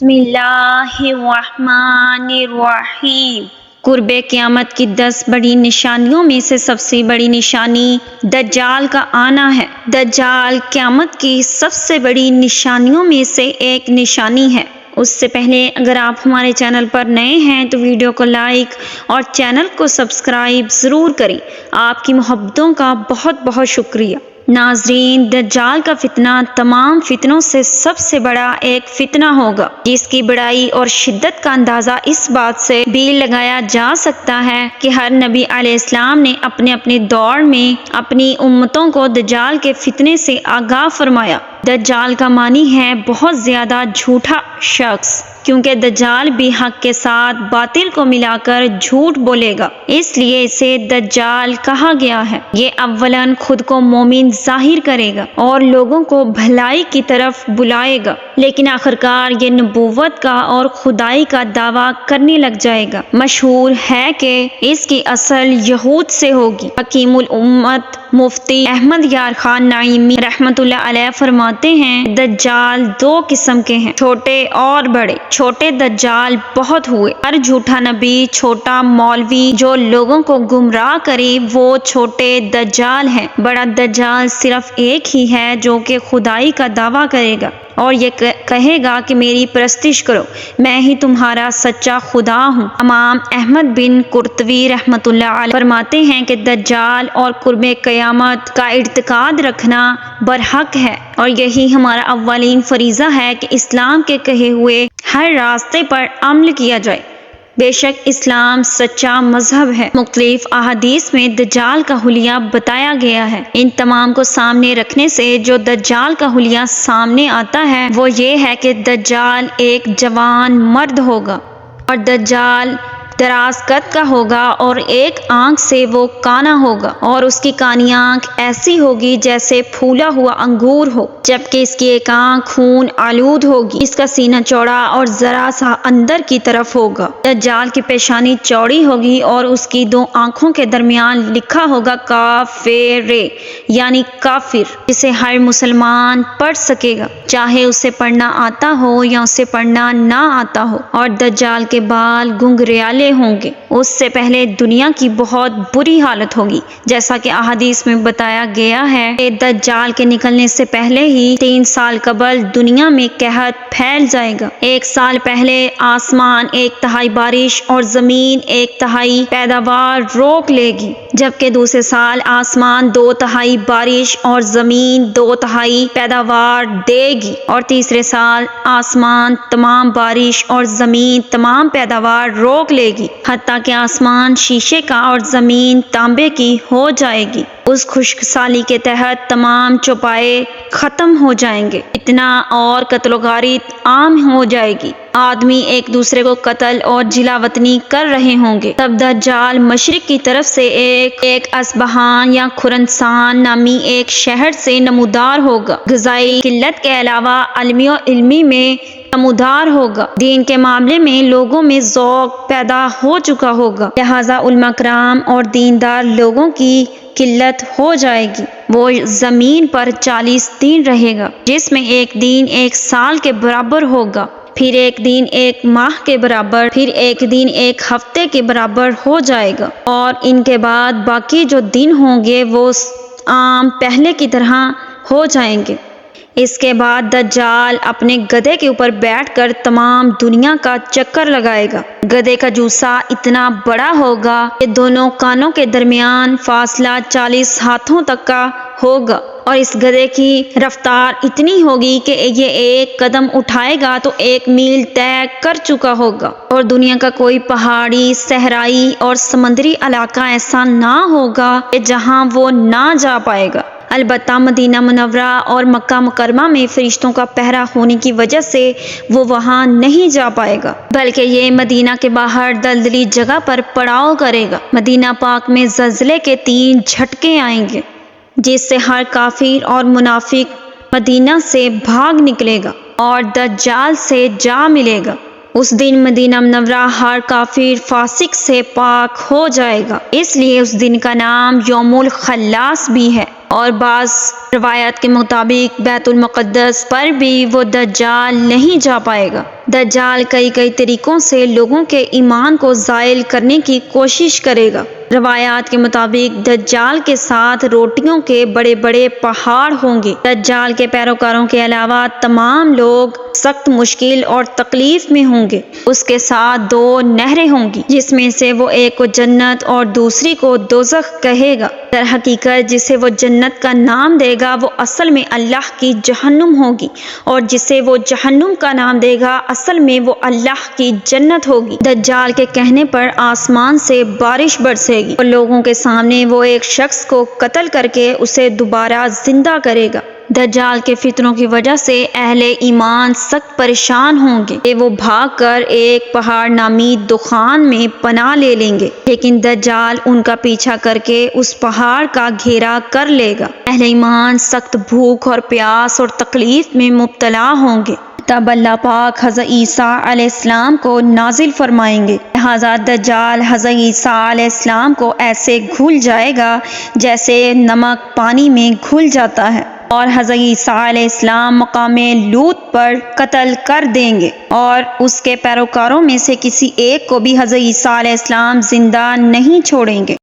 بسم اللہ الرحمن الرحیم۔ قرب قیامت کی 10 بڑی نشانیوں میں سے سب سے بڑی نشانی دجال کا آنا ہے۔ دجال قیامت کی سب سے بڑی نشانیوں میں سے ایک نشانی ہے۔ اس سے پہلے اگر آپ ہمارے چینل پر نئے ہیں تو ویڈیو کو لائک اور چینل کو سبسکرائب ضرور کریں۔ آپ کی محبتوں کا بہت بہت شکریہ۔ ناظرین، دجال کا فتنہ تمام فتنوں سے سب سے بڑا ایک فتنہ ہوگا، جس کی بڑائی اور شدت کا اندازہ اس بات سے بھی لگایا جا سکتا ہے کہ ہر نبی علیہ السلام نے اپنے اپنے دور میں اپنی امتوں کو دجال کے فتنے سے آگاہ فرمایا۔ دجال کا معنی ہے بہت زیادہ جھوٹا شخص، کیونکہ دجال بھی حق کے ساتھ باطل کو ملا کر جھوٹ بولے گا، اس لیے اسے دجال کہا گیا ہے۔ یہ اولاً خود کو مومن ظاہر کرے گا اور لوگوں کو بھلائی کی طرف بلائے گا، لیکن آخرکار یہ نبوت کا اور خدائی کا دعویٰ کرنے لگ جائے گا۔ مشہور ہے کہ اس کی اصل یہود سے ہوگی۔ حکیم الامت مفتی احمد یار خان نعیمی رحمۃ اللہ علیہ فرماتے ہیں، دجال 2 قسم کے ہیں، چھوٹے اور بڑے۔ چھوٹے دجال بہت ہوئے، ہر جھوٹا نبی، چھوٹا مولوی جو لوگوں کو گمراہ کرے وہ چھوٹے دجال ہیں۔ بڑا دجال صرف ایک ہی ہے جو کہ خدائی کا دعویٰ کرے گا اور یہ کہے گا کہ میری پرستش کرو، میں ہی تمہارا سچا خدا ہوں۔ امام احمد بن قرطبی رحمۃ اللہ علیہ فرماتے ہیں کہ دجال اور قرب قیامت کا اعتقاد رکھنا برحق ہے، اور یہی ہمارا اولین فریضہ ہے کہ اسلام کے کہے ہوئے ہر راستے پر عمل کیا جائے۔ بے شک اسلام سچا مذہب ہے۔ مختلف احادیث میں دجال کا حلیہ بتایا گیا ہے۔ ان تمام کو سامنے رکھنے سے جو دجال کا حلیہ سامنے آتا ہے وہ یہ ہے کہ دجال ایک جوان مرد ہوگا، اور دجال دراز قد کا ہوگا اور ایک آنکھ سے وہ کانا ہوگا، اور اس کی کانی آنکھ ایسی ہوگی جیسے پھولا ہوا انگور ہو، جبکہ اس کی ایک آنکھ خون آلود ہوگی۔ اس کا سینہ چوڑا اور ذرا سا اندر کی طرف ہوگا۔ دجال کی پیشانی چوڑی ہوگی اور اس کی 2 آنکھوں کے درمیان لکھا ہوگا کافر، یعنی کافر، جسے ہر مسلمان پڑھ سکے گا، چاہے اسے پڑھنا آتا ہو یا اسے پڑھنا نہ آتا ہو۔ اور دجال کے بال گنگریالے ہوں گے۔ اس سے پہلے دنیا کی بہت بری حالت ہوگی، جیسا کہ احادیث میں بتایا گیا ہے کہ دجال کے نکلنے سے پہلے ہی 3 سال قبل دنیا میں قحط پھیل جائے گا۔ 1 سال پہلے آسمان 1/3 بارش اور زمین 1/3 پیداوار روک لے گی، جبکہ دوسرے سال آسمان 2/3 بارش اور زمین 2/3 پیداوار دے گی، اور تیسرے سال آسمان تمام بارش اور زمین تمام پیداوار روک لے گی، حتیٰ کہ آسمان شیشے کا اور زمین تانبے کی ہو جائے گی۔ اس خشک سالی کے تحت تمام چوپائے ختم ہو جائیں گے، اتنا اور قتل و غارت عام ہو جائے گی، آدمی ایک دوسرے کو قتل اور جلا وطنی کر رہے ہوں گے۔ تب دجال مشرق کی طرف سے ایک اصبہان یا خراسان نامی ایک شہر سے نمودار ہوگا۔ غذائی قلت کے علاوہ علمی میں نمودار ہوگا۔ دین کے معاملے میں لوگوں میں ذوق پیدا ہو چکا ہوگا، لہذا علماء کرام اور دیندار لوگوں کی قلت ہو جائے گی۔ وہ زمین پر 40 دن رہے گا، جس میں ایک دن 1 سال کے برابر ہوگا، پھر ایک دن 1 ماہ کے برابر، پھر ایک دن 1 ہفتے کے برابر ہو جائے گا، اور ان کے بعد باقی جو دن ہوں گے وہ عام پہلے کی طرح ہو جائیں گے۔ اس کے بعد دجال اپنے گدھے کے اوپر بیٹھ کر تمام دنیا کا چکر لگائے گا۔ گدھے کا جوسہ اتنا بڑا ہوگا کہ دونوں کانوں کے درمیان فاصلہ 40 ہاتھوں تک کا ہوگا، اور اس گدھے کی رفتار اتنی ہوگی کہ یہ 1 قدم اٹھائے گا تو 1 میل طے کر چکا ہوگا، اور دنیا کا کوئی پہاڑی، صحرائی اور سمندری علاقہ ایسا نہ ہوگا کہ جہاں وہ نہ جا پائے گا۔ البتہ مدینہ منورہ اور مکہ مکرمہ میں فرشتوں کا پہرا ہونے کی وجہ سے وہ وہاں نہیں جا پائے گا، بلکہ یہ مدینہ کے باہر دلدلی جگہ پر پڑاؤ کرے گا۔ مدینہ پاک میں زلزلے کے 3 جھٹکے آئیں گے، جس سے ہر کافر اور منافق مدینہ سے بھاگ نکلے گا اور دجال سے جا ملے گا۔ اس دن مدینہ منورہ ہر کافر فاسق سے پاک ہو جائے گا، اس لیے اس دن کا نام یوم الخلاص بھی ہے۔ اور بعض روایات کے مطابق بیت المقدس پر بھی وہ دجال نہیں جا پائے گا، دجال کئی طریقوں سے لوگوں کے ایمان کو زائل کرنے کی کوشش کرے گا۔ روایات کے مطابق دجال کے ساتھ روٹیوں کے بڑے بڑے پہاڑ ہوں گے۔ دجال کے پیروکاروں کے علاوہ تمام لوگ سخت مشکل اور تکلیف میں ہوں گے۔ اس کے ساتھ 2 نہریں ہوں گی، جس میں سے وہ ایک کو جنت اور دوسری کو دوزخ کہے گا۔ در حقیقت جسے وہ جنت کا نام دے گا وہ اصل میں اللہ کی جہنم ہوگی، اور جسے وہ جہنم کا نام دے گا اصل میں وہ اللہ کی جنت ہوگی۔ دجال کے کہنے پر آسمان سے بارش برسے گی اور لوگوں کے سامنے وہ ایک شخص کو قتل کر کے اسے دوبارہ زندہ کرے گا۔ دجال کے فتنوں کی وجہ سے اہل ایمان سخت پریشان ہوں گے کہ وہ بھاگ کر ایک پہاڑ نامی دخان میں پناہ لے لیں گے، لیکن دجال ان کا پیچھا کر کے اس پہاڑ کا گھیرا کر لے گا۔ اہل ایمان سخت بھوک اور پیاس اور تکلیف میں مبتلا ہوں گے، تب اللہ پاک حضرت عیسیٰ علیہ السلام کو نازل فرمائیں گے۔ لہذا دجال حضرت عیسیٰ علیہ السلام کو ایسے گھل جائے گا جیسے نمک پانی میں گھل جاتا ہے، اور حضرت عیسیٰ علیہ السلام مقام لوط پر قتل کر دیں گے، اور اس کے پیروکاروں میں سے کسی ایک کو بھی حضرت عیسیٰ علیہ السلام زندہ نہیں چھوڑیں گے۔